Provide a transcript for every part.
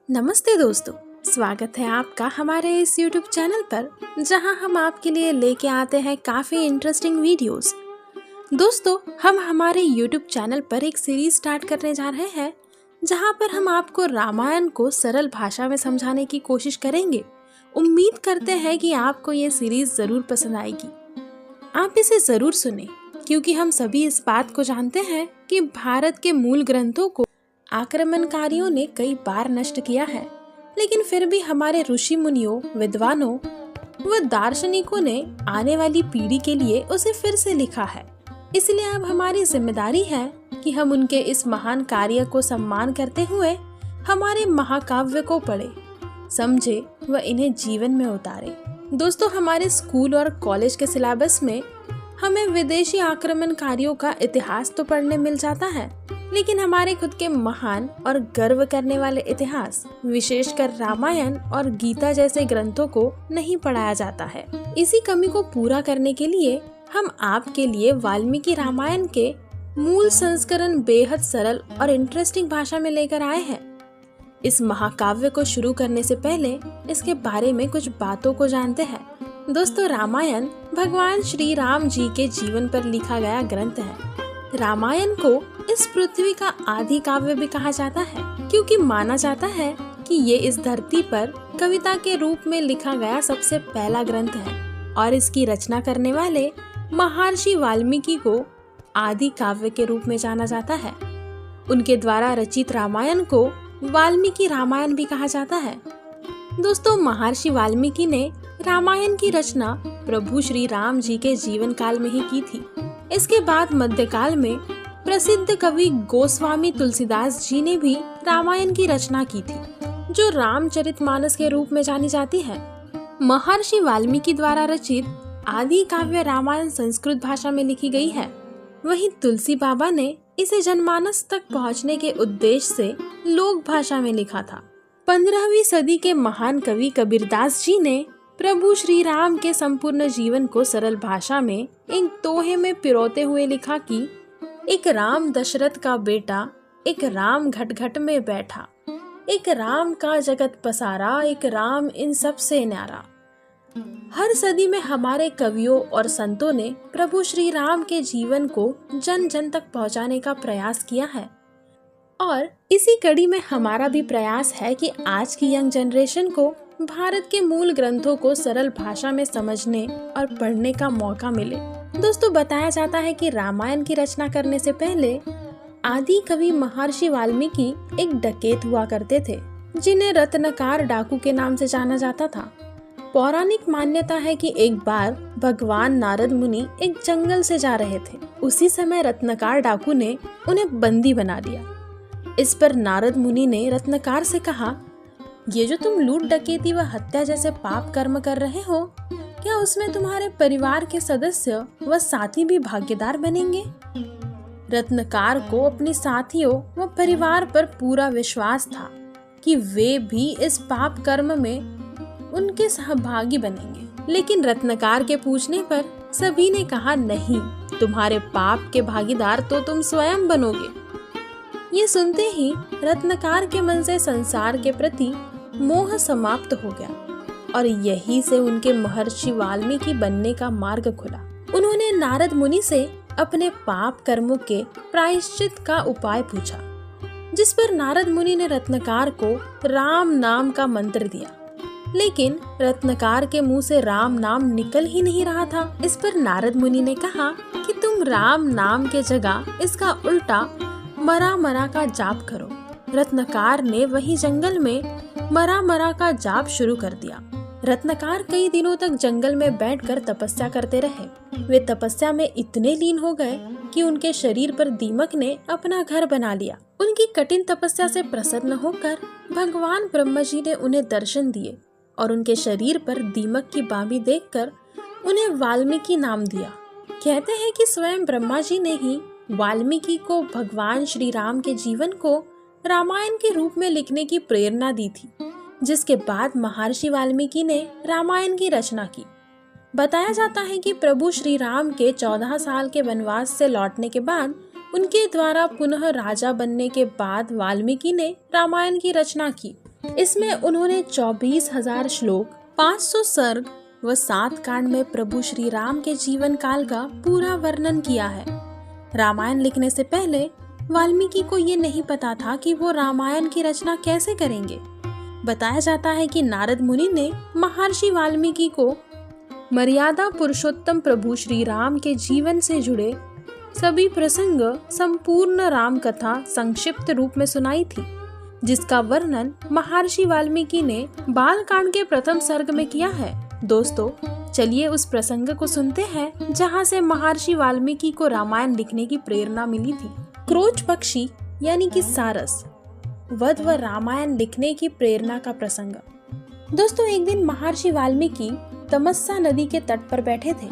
नमस्ते दोस्तों, स्वागत है आपका हमारे इस YouTube चैनल पर जहां हम आपके लिए लेके आते हैं काफ़ी इंटरेस्टिंग वीडियोस। दोस्तों, हम हमारे YouTube चैनल पर एक सीरीज स्टार्ट करने जा रहे हैं जहां पर हम आपको रामायण को सरल भाषा में समझाने की कोशिश करेंगे। उम्मीद करते हैं कि आपको ये सीरीज ज़रूर पसंद आएगी। आप इसे ज़रूर सुने क्योंकि हम सभी इस बात को जानते हैं कि भारत के मूल ग्रंथों को आक्रमणकारियों ने कई बार नष्ट किया है, लेकिन फिर भी हमारे ऋषि मुनियों, विद्वानों व दार्शनिकों ने आने वाली पीढ़ी के लिए उसे फिर से लिखा है। इसलिए अब हमारी जिम्मेदारी है कि हम उनके इस महान कार्य को सम्मान करते हुए हमारे महाकाव्य को पढ़े, समझे व इन्हें जीवन में उतारे। दोस्तों, हमारे स्कूल और कॉलेज के सिलेबस में हमें विदेशी आक्रमणकारियों का इतिहास तो पढ़ने मिल जाता है, लेकिन हमारे खुद के महान और गर्व करने वाले इतिहास, विशेषकर रामायण और गीता जैसे ग्रंथों को नहीं पढ़ाया जाता है। इसी कमी को पूरा करने के लिए हम आपके लिए वाल्मीकि रामायण के मूल संस्करण बेहद सरल और इंटरेस्टिंग भाषा में लेकर आए हैं। इस महाकाव्य को शुरू करने से पहले इसके बारे में कुछ बातों को जानते हैं। दोस्तों, रामायण भगवान श्री राम जी के जीवन पर लिखा गया ग्रंथ है। रामायण को इस पृथ्वी का आदि काव्य भी कहा जाता है, क्योंकि माना जाता है कि ये इस धरती पर कविता के रूप में लिखा गया सबसे पहला ग्रंथ है और इसकी रचना करने वाले महर्षि वाल्मीकि को आदि काव्य के रूप में जाना जाता है। उनके द्वारा रचित रामायण को वाल्मीकि रामायण भी कहा जाता है। दोस्तों, महर्षि वाल्मीकि ने रामायण की रचना प्रभु श्री राम जी के जीवन काल में ही की थी। इसके बाद मध्यकाल में प्रसिद्ध कवि गोस्वामी तुलसीदास जी ने भी रामायण की रचना की थी, जो रामचरितमानस के रूप में जानी जाती है। महर्षि वाल्मीकि द्वारा रचित आदि काव्य रामायण संस्कृत भाषा में लिखी गई है। वहीं तुलसी बाबा ने इसे जनमानस तक पहुंचने के उद्देश्य से लोक भाषा में लिखा था। 15वीं सदी के महान कवि कबीरदास जी ने प्रभु श्री राम के संपूर्ण जीवन को सरल भाषा में एक दोहे में पिरोते हुए लिखा कि एक राम दशरथ का बेटा, एक राम घट घट में बैठा, एक राम का जगत पसारा, एक राम इन सब से न्यारा। हर सदी में हमारे कवियों और संतों ने प्रभु श्री राम के जीवन को जन जन तक पहुंचाने का प्रयास किया है और इसी कड़ी में हमारा भी प्रयास है कि आज की यंग जनरेशन को भारत के मूल ग्रंथों को सरल भाषा में समझने और पढ़ने का मौका मिले। दोस्तों, बताया जाता है कि रामायण की रचना करने से पहले आदि कवि महर्षि वाल्मीकि एक डकैत हुआ करते थे, जिन्हें रत्नकार डाकू के नाम से जाना जाता था। पौराणिक मान्यता है कि एक बार भगवान नारद मुनि एक जंगल से जा रहे थे। उसी समय रत्नकार डाकू ने उन्हें बंदी बना लिया। इस पर नारद मुनि ने रत्नकार से कहा, ये जो तुम लूट, डकैती व हत्या जैसे पाप कर्म कर रहे हो, क्या उसमें तुम्हारे परिवार के सदस्य व साथी भी भागीदार बनेंगे? रत्नकार को अपने साथियों व परिवार पर पूरा विश्वास था कि वे भी इस पाप कर्म में उनके सहभागी बनेंगे, लेकिन रत्नकार के पूछने पर सभी ने कहा, नहीं, तुम्हारे पाप के भागीदार तो तुम स्वयं बनोगे। ये सुनते ही रत्नकार के मन से संसार के प्रति मोह समाप्त हो गया और यही से उनके महर्षि वाल्मीकि बनने का मार्ग खुला। उन्होंने नारद मुनि से अपने पाप कर्मों के प्रायश्चित का उपाय पूछा, जिस पर नारद मुनि ने रत्नकार को राम नाम का मंत्र दिया, लेकिन रत्नकार के मुंह से राम नाम निकल ही नहीं रहा था। इस पर नारद मुनि ने कहा कि तुम राम नाम के जगह इसका उल्टा मरा मरा का जाप करो। रत्नकार ने वही जंगल में मरा मरा का जाप शुरू कर दिया। रत्नकार कई दिनों तक जंगल में बैठकर तपस्या करते रहे। वे तपस्या में इतने लीन हो गए कि उनके शरीर पर दीमक ने अपना घर बना लिया। उनकी कठिन तपस्या से प्रसन्न होकर भगवान ब्रह्मा जी ने उन्हें दर्शन दिए और उनके शरीर पर दीमक की बामी देखकर उन्हें वाल्मीकि नाम दिया। कहते हैं कि स्वयं ब्रह्मा जी ने ही वाल्मीकि को भगवान श्री राम के जीवन को रामायण के रूप में लिखने की प्रेरणा दी थी, जिसके बाद महर्षि वाल्मीकि ने रामायण की रचना की। बताया जाता है कि प्रभु श्री राम के 14 साल के वनवास से लौटने के बाद उनके द्वारा पुनः राजा बनने के बाद वाल्मीकि ने रामायण की रचना की। इसमें उन्होंने 24,000 श्लोक, 500 सर्ग व 7 कांड में प्रभु श्री राम के जीवन काल का पूरा वर्णन किया है। रामायण लिखने से पहले वाल्मीकि को ये नहीं पता था कि वो रामायण की रचना कैसे करेंगे। बताया जाता है कि नारद मुनि ने महर्षि वाल्मीकि को मर्यादा पुरुषोत्तम प्रभु श्री राम के जीवन से जुड़े सभी प्रसंग संपूर्ण राम कथा संक्षिप्त रूप में सुनाई थी, जिसका वर्णन महर्षि वाल्मीकि ने बालकांड के प्रथम सर्ग में किया है। दोस्तों, चलिए उस प्रसंग को सुनते हैं जहां से महर्षि वाल्मीकि को रामायण लिखने की प्रेरणा मिली थी। क्रोच पक्षी यानी कि सारस वध व रामायण लिखने की प्रेरणा का प्रसंग। दोस्तों, एक दिन महर्षि वाल्मीकि तमस्सा नदी के तट पर बैठे थे।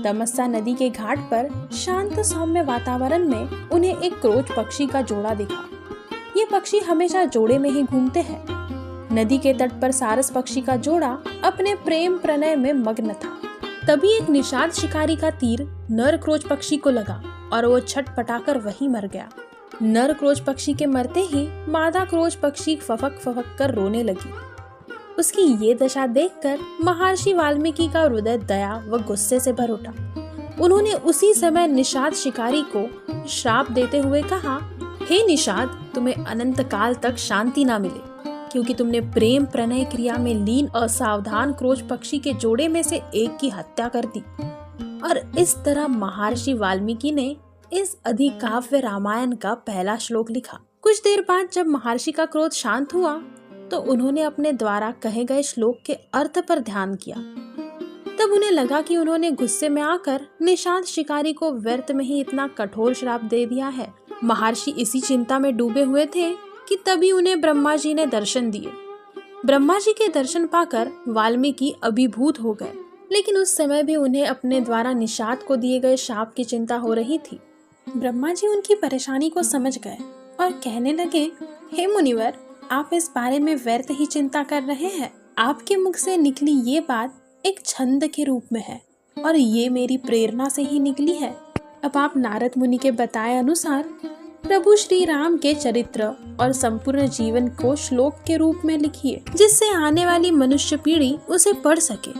तमस्सा नदी के घाट पर शांत सौम्य वातावरण में उन्हें एक क्रोच पक्षी का जोड़ा दिखा। ये पक्षी हमेशा जोड़े में ही घूमते हैं। नदी के तट पर सारस पक्षी का जोड़ा अपने प्रेम प्रणय में मग्न था। तभी एक निषाद शिकारी का तीर नर क्रोच पक्षी को लगा और वो छटपटाकर वहीं मर गया। नर क्रोच पक्षी के मरते ही मादा क्रोच पक्षी फफक फफक कर रोने लगी। उसकी ये दशा देखकर महर्षि वाल्मीकि का हृदय दया व गुस्से से भर उठा। उन्होंने उसी समय निषाद शिकारी को श्राप देते हुए कहा, हे निषाद, तुम्हें अनंत काल तक शांति ना मिले, क्योंकि तुमने प्रेम प्रणय क्रिया में लीन असावधान क्रोच पक्षी के जोड़े में से एक की हत्या कर दी। और इस तरह महर्षि वाल्मीकि ने इस अधिकाव्य रामायण का पहला श्लोक लिखा। कुछ देर बाद जब महर्षि का क्रोध शांत हुआ तो उन्होंने अपने द्वारा कहे गए श्लोक के अर्थ पर ध्यान किया। तब उन्हें लगा कि उन्होंने गुस्से में आकर निषाद शिकारी को व्यर्थ में ही इतना कठोर श्राप दे दिया है। महर्षि इसी चिंता में डूबे हुए थे कि तभी उन्हें ब्रह्मा जी ने दर्शन दिए। ब्रह्मा जी के दर्शन पाकर वाल्मीकि अभिभूत हो गए, लेकिन उस समय भी उन्हें अपने द्वारा निषाद को दिए गए शाप की चिंता हो रही थी। ब्रह्मा जी उनकी परेशानी को समझ गए और कहने लगे, हे मुनिवर, आप इस बारे में व्यर्थ ही चिंता कर रहे हैं। आपके मुख से निकली ये बात एक छंद के रूप में है और ये मेरी प्रेरणा से ही निकली है। अब आप नारद मुनि के बताए अनुसार प्रभु श्री राम के चरित्र और संपूर्ण जीवन को श्लोक के रूप में लिखिए, जिससे आने वाली मनुष्य पीढ़ी उसे पढ़ सके।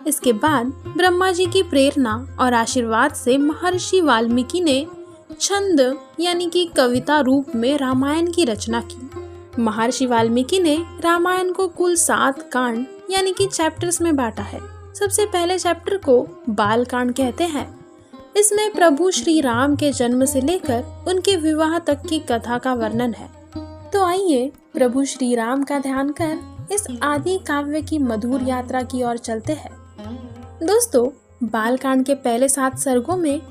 इसके बाद ब्रह्मा जी की प्रेरणा और आशीर्वाद से महर्षि वाल्मीकि ने छंद यानी कि कविता रूप में रामायण की रचना की। महर्षि वाल्मीकि ने रामायण को कुल 7 कांड यानी कि चैप्टर्स में बांटा है। सबसे पहले चैप्टर को बाल कांड कहते हैं। इसमें प्रभु श्री राम के जन्म से लेकर उनके विवाह तक की कथा का वर्णन है। तो आइए प्रभु श्री राम का ध्यान कर इस आदि काव्य की मधुर यात्रा की ओर चलते हैं। दोस्तों, बाल कांड के पहले 7 सर्गों में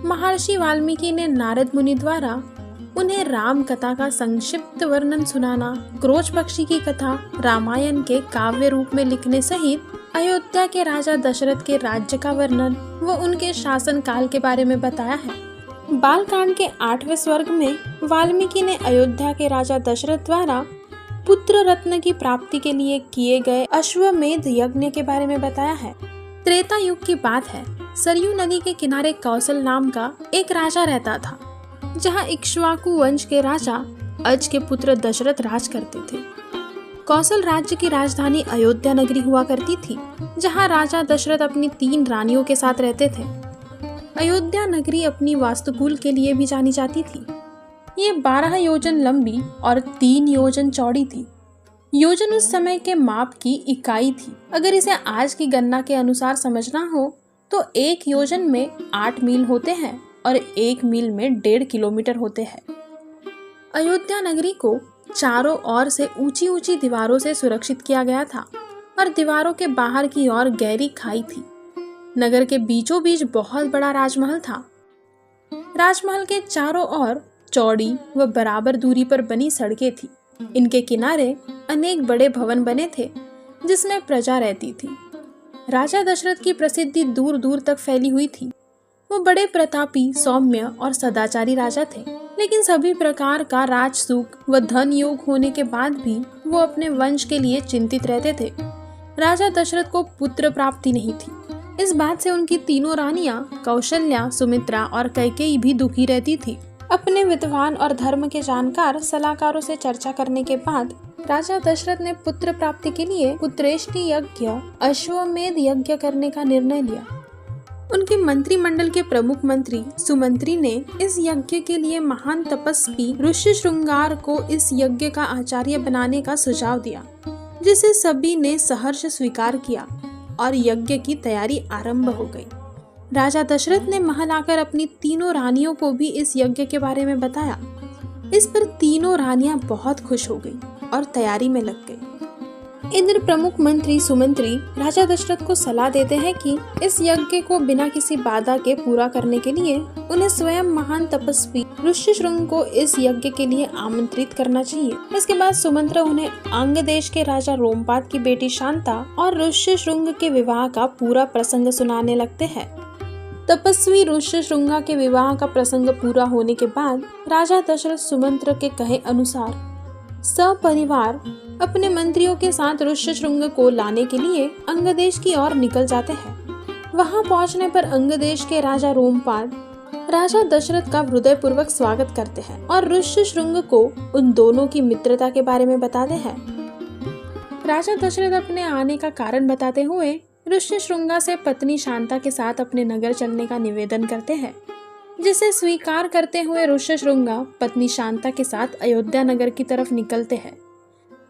महर्षि वाल्मीकि ने नारद मुनि द्वारा उन्हें राम कथा का संक्षिप्त वर्णन सुनाना, क्रोच पक्षी की कथा रामायण के काव्य रूप में लिखने सहित अयोध्या के राजा दशरथ के राज्य का वर्णन व उनके शासन काल के बारे में बताया है। बाल कांड के 8वें स्वर्ग में वाल्मीकि ने अयोध्या के राजा दशरथ द्वारा पुत्र रत्न की प्राप्ति के लिए किए गए अश्वमेध यज्ञ के बारे में बताया है। त्रेता युग की बात है। सरयू नदी के किनारे कौशल नाम का एक राजा रहता था, जहां इक्ष्वाकु वंश के राजा अज के पुत्र दशरथ राज करते थे। कौशल राज्य की राजधानी अयोध्या नगरी हुआ करती थी, जहां राजा दशरथ अपनी 3 रानियों के साथ रहते थे। अयोध्या नगरी अपनी वास्तुकूल के लिए भी जानी जाती थी। ये 12 योजन लंबी और 3 योजन चौड़ी थी। योजन उस समय के माप की इकाई थी। अगर इसे आज की गणना के अनुसार समझना हो तो 1 योजन में 8 मील होते हैं और 1 मील में 1.5 किलोमीटर होते हैं। अयोध्या नगरी को चारों ओर से ऊंची ऊंची दीवारों से सुरक्षित किया गया था और दीवारों के बाहर की ओर गहरी खाई थी। नगर के बीचों बीच बहुत बड़ा राजमहल था। राजमहल के चारों ओर चौड़ी व बराबर दूरी पर बनी सड़कें थी। इनके किनारे अनेक बड़े भवन बने थे, जिसमें प्रजा रहती थी। राजा दशरथ की प्रसिद्धि दूर दूर तक फैली हुई थी। वो बड़े प्रतापी, सौम्य और सदाचारी राजा थे, लेकिन सभी प्रकार का राजसुख व धन योग होने के बाद भी वो अपने वंश के लिए चिंतित रहते थे। राजा दशरथ को पुत्र प्राप्ति नहीं थी। इस बात से उनकी 3 रानियां कौशल्या, सुमित्रा और कैकेयी भी दुखी रहती थी। अपने विद्वान और धर्म के जानकार सलाहकारों से चर्चा करने के बाद राजा दशरथ ने पुत्र प्राप्ति के लिए पुत्रेष्टि यज्ञ अश्वमेध यज्ञ करने का निर्णय लिया। उनके मंत्रिमंडल के प्रमुख मंत्री सुमंत्री ने इस यज्ञ के लिए महान तपस्वी ऋष्यशृंगार को इस यज्ञ का आचार्य बनाने का सुझाव दिया, जिसे सभी ने सहर्ष स्वीकार किया और यज्ञ की तैयारी आरंभ हो गई। राजा दशरथ ने महल आकर अपनी तीनों रानियों को भी इस यज्ञ के बारे में बताया। इस पर तीनों रानियां बहुत खुश हो गई और तैयारी में लग गई। इधर प्रमुख मंत्री सुमंत्री राजा दशरथ को सलाह देते हैं कि इस यज्ञ को बिना किसी बाधा के पूरा करने के लिए उन्हें स्वयं महान तपस्वी ऋष्यशृंग को इस यज्ञ के लिए आमंत्रित करना चाहिए। इसके बाद सुमंत्र उन्हें अंग देश के राजा रोमपाद की बेटी शांता और ऋष्यशृंग के विवाह का पूरा प्रसंग सुनाने लगते हैं। तपस्वी ऋष्यशृंगा के विवाह का प्रसंग पूरा होने के बाद राजा दशरथ सुमंत्र के कहे अनुसार सपरिवार अपने मंत्रियों के साथ ऋष्यशृंग को लाने के लिए अंगदेश की ओर निकल जाते हैं। वहां पहुंचने पर अंगदेश के राजा रोमपाद राजा दशरथ का हृदयपूर्वक स्वागत करते हैं और ऋष्यशृंग को उन दोनों की मित्रता के बारे में बताते हैं। राजा दशरथ अपने आने का कारण बताते हुए ऋष्यशृंगा से पत्नी शांता के साथ अपने नगर चलने का निवेदन करते हैं, जिसे स्वीकार करते हुए ऋष्यशृंगा पत्नी शांता के साथ अयोध्या नगर की तरफ निकलते हैं।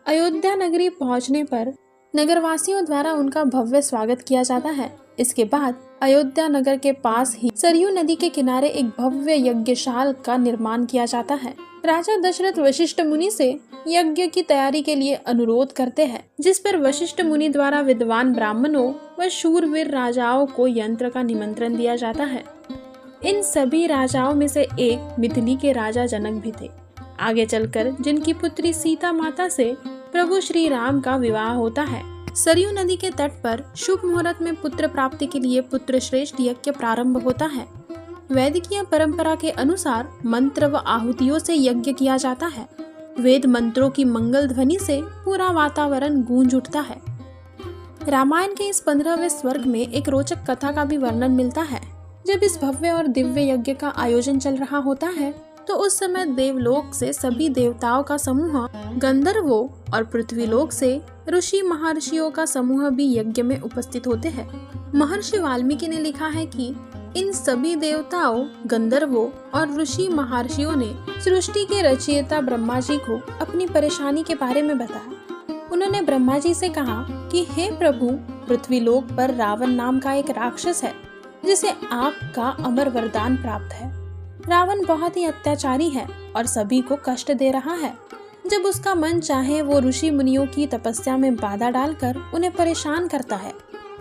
अयोध्या नगरी पहुंचने पर नगरवासियों द्वारा उनका भव्य स्वागत किया जाता है। इसके बाद अयोध्या नगर के पास ही सरयू नदी के किनारे एक भव्य यज्ञशाल का निर्माण किया जाता है। राजा दशरथ वशिष्ठ मुनि से यज्ञ की तैयारी के लिए अनुरोध करते हैं, जिस पर वशिष्ठ मुनि द्वारा विद्वान ब्राह्मणों व शूरवीर राजाओं को यंत्र का निमंत्रण दिया जाता है। इन सभी राजाओं में से एक मिथिली के राजा जनक भी थे। आगे चलकर जिनकी पुत्री सीता माता से प्रभु श्री राम का विवाह होता है। सरयू नदी के तट पर शुभ मुहूर्त में पुत्र प्राप्ति के लिए पुत्र श्रेष्ठ यज्ञ प्रारंभ होता है। वैदिकीय परंपरा के अनुसार मंत्र व आहुतियों से यज्ञ किया जाता है। वेद मंत्रों की मंगल ध्वनि से पूरा वातावरण गूंज उठता है। रामायण के इस 15वें स्वर्ग में एक रोचक कथा का भी वर्णन मिलता है। जब इस भव्य और दिव्य यज्ञ का आयोजन चल रहा होता है तो उस समय देवलोक से सभी देवताओं का समूह, गंधर्वों और पृथ्वीलोक से ऋषि महर्षियों का समूह भी यज्ञ में उपस्थित होते हैं। महर्षि वाल्मीकि ने लिखा है कि इन सभी देवताओं, गंधर्वों और ऋषि महर्षियों ने सृष्टि के रचयिता ब्रह्मा जी को अपनी परेशानी के बारे में बताया। उन्होंने ब्रह्मा जी से कहा कि हे प्रभु, पृथ्वीलोक पर रावण नाम का एक राक्षस है जिसे आपका अमर वरदान प्राप्त है। रावण बहुत ही अत्याचारी है और सभी को कष्ट दे रहा है। जब उसका मन चाहे वो ऋषि मुनियों की तपस्या में बाधा डालकर उन्हें परेशान करता है।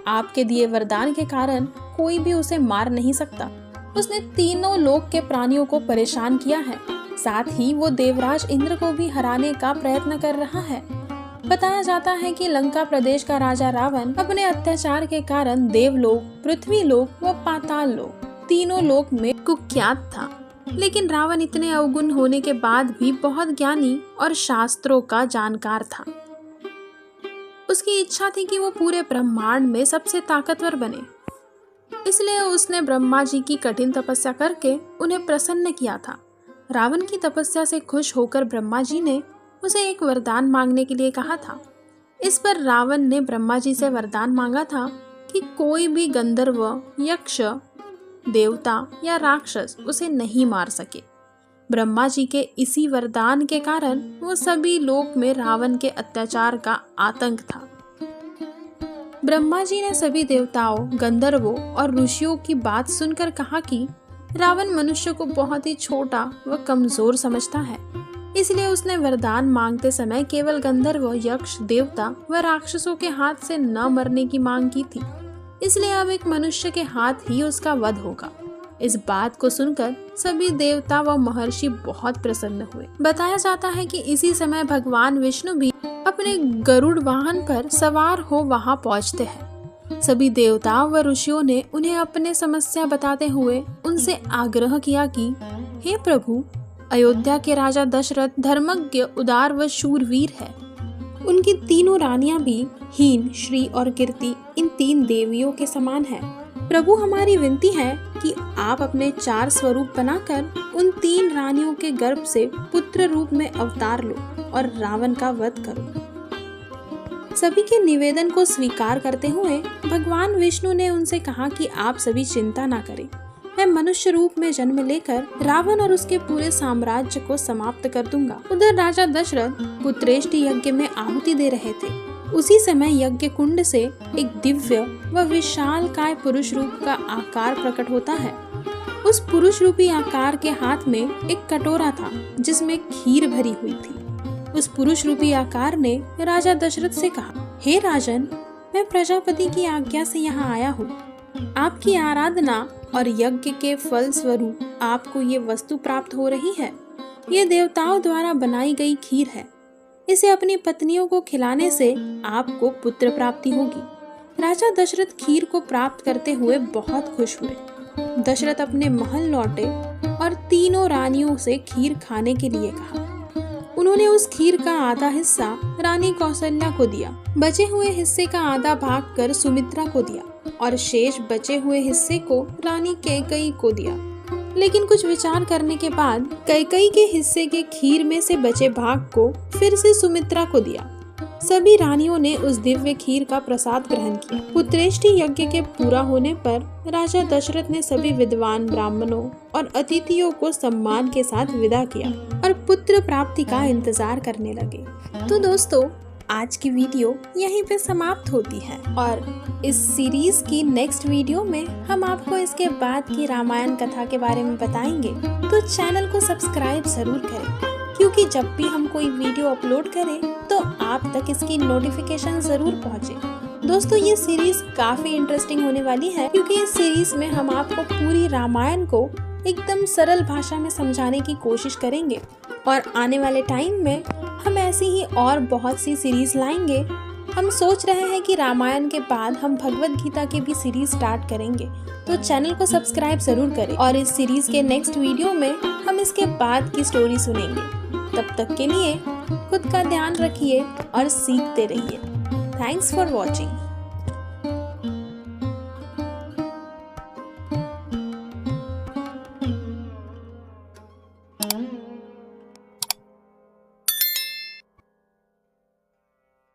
आपके दिए वरदान के कारण कोई भी उसे मार नहीं सकता। उसने तीनों लोक के प्राणियों को परेशान किया है। साथ ही वो देवराज इंद्र को भी हराने का प्रयत्न कर रहा है। बताया जाता है कि लंका प्रदेश का राजा रावण अपने अत्याचार के कारण देवलोक, पृथ्वीलोक व पाताल लोक तीनों लोक में कुख्यात था। लेकिन रावण इतने अवगुण होने के बाद भी बहुत ज्ञानी और शास्त्रों का जानकार था। उसकी इच्छा थी कि वो पूरे ब्रह्मांड में सबसे ताकतवर बने। इसलिए उसने ब्रह्मा जी की कठिन तपस्या करके उन्हें प्रसन्न किया था। रावण की तपस्या से खुश होकर ब्रह्मा जी ने उसे एक वरदान मांगने के लिए कहा था। इस पर रावण ने ब्रह्मा जी से वरदान मांगा था कि कोई भी गंधर्व, यक्ष, देवता या राक्षस उसे नहीं मार सके। ब्रह्मा जी के इसी वरदान के कारण वो सभी लोक में रावण के अत्याचार का आतंक था। ब्रह्मा जी ने सभी देवताओं, गंधर्वों और ऋषियों की बात सुनकर कहा कि रावण मनुष्य को बहुत ही छोटा व कमजोर समझता है। इसलिए उसने वरदान मांगते समय केवल गंधर्व, यक्ष, देवता व राक्षसों के हाथ से न मरने की मांग की थी। इसलिए अब एक मनुष्य के हाथ ही उसका वध होगा। इस बात को सुनकर सभी देवता व महर्षि बहुत प्रसन्न हुए। बताया जाता है कि इसी समय भगवान विष्णु भी अपने गरुड़ वाहन पर सवार हो वहां पहुंचते हैं। सभी देवताओं व ऋषियों ने उन्हें अपने समस्या बताते हुए उनसे आग्रह किया कि हे प्रभु, अयोध्या के राजा दशरथ धर्मज्ञ, उदार व शूरवीर है। उनकी तीनों रानियां भी हीन, श्री और कीर्ति इन तीन देवियों के समान हैं। प्रभु, हमारी विनती है कि आप अपने 4 स्वरूप बनाकर उन 3 रानियों के गर्भ से पुत्र रूप में अवतार लो और रावण का वध करो। सभी के निवेदन को स्वीकार करते हुए भगवान विष्णु ने उनसे कहा कि आप सभी चिंता ना करें, मैं मनुष्य रूप में जन्म लेकर रावण और उसके पूरे साम्राज्य को समाप्त कर दूंगा। उधर राजा दशरथ पुत्रेष्टि यज्ञ में आहुति दे रहे थे। उसी समय यज्ञ कुंड से एक दिव्य व विशाल काय पुरुष रूप का आकार प्रकट होता है। उस पुरुष रूपी आकार के हाथ में एक कटोरा था जिसमें खीर भरी हुई थी। उस पुरुष रूपी आकार ने राजा दशरथ से कहा, हे राजन, मैं प्रजापति की आज्ञा से यहाँ आया हूँ। आपकी आराधना और यज्ञ के फल स्वरूप आपको ये वस्तु प्राप्त हो रही है। ये देवताओं द्वारा बनाई गई खीर है। इसे अपनी पत्नियों को खिलाने से आपको पुत्र प्राप्ति होगी। राजा दशरथ खीर को प्राप्त करते हुए बहुत खुश हुए। दशरथ अपने महल लौटे और तीनों रानियों से खीर खाने के लिए कहा। उन्होंने उस खीर का आधा हिस्सा रानी कौशल्या को दिया, बचे हुए हिस्से का आधा भाग कर सुमित्रा को दिया और शेष बचे हुए हिस्से को रानी कैकेयी को दिया। लेकिन कुछ विचार करने के बाद कैकेयी के हिस्से के खीर में से बचे भाग को फिर से सुमित्रा को दिया। सभी रानियों ने उस दिव्य खीर का प्रसाद ग्रहण किया। पुत्रेष्टि यज्ञ के पूरा होने पर राजा दशरथ ने सभी विद्वान ब्राह्मणों और अतिथियों को सम्मान के साथ विदा किया और पुत्र प्राप्ति का इंतजार करने लगे। तो दोस्तों, आज की वीडियो यहीं पे समाप्त होती है और इस सीरीज की नेक्स्ट वीडियो में हम आपको इसके बाद की रामायण कथा के बारे में बताएंगे। तो चैनल को सब्सक्राइब जरूर करें, क्योंकि जब भी हम कोई वीडियो अपलोड करें तो आप तक इसकी नोटिफिकेशन जरूर पहुंचे। दोस्तों, ये सीरीज काफी इंटरेस्टिंग होने वाली है, क्योंकि इस सीरीज में हम आपको पूरी रामायण को एकदम सरल भाषा में समझाने की कोशिश करेंगे और आने वाले टाइम में हम ऐसी ही और बहुत सी सीरीज लाएंगे। हम सोच रहे हैं कि रामायण के बाद हम भगवत गीता की भी सीरीज स्टार्ट करेंगे। तो चैनल को सब्सक्राइब जरूर करें और इस सीरीज के नेक्स्ट वीडियो में हम इसके बाद की स्टोरी सुनेंगे। तब तक के लिए खुद का ध्यान रखिए और सीखते रहिए। Thanks for watching.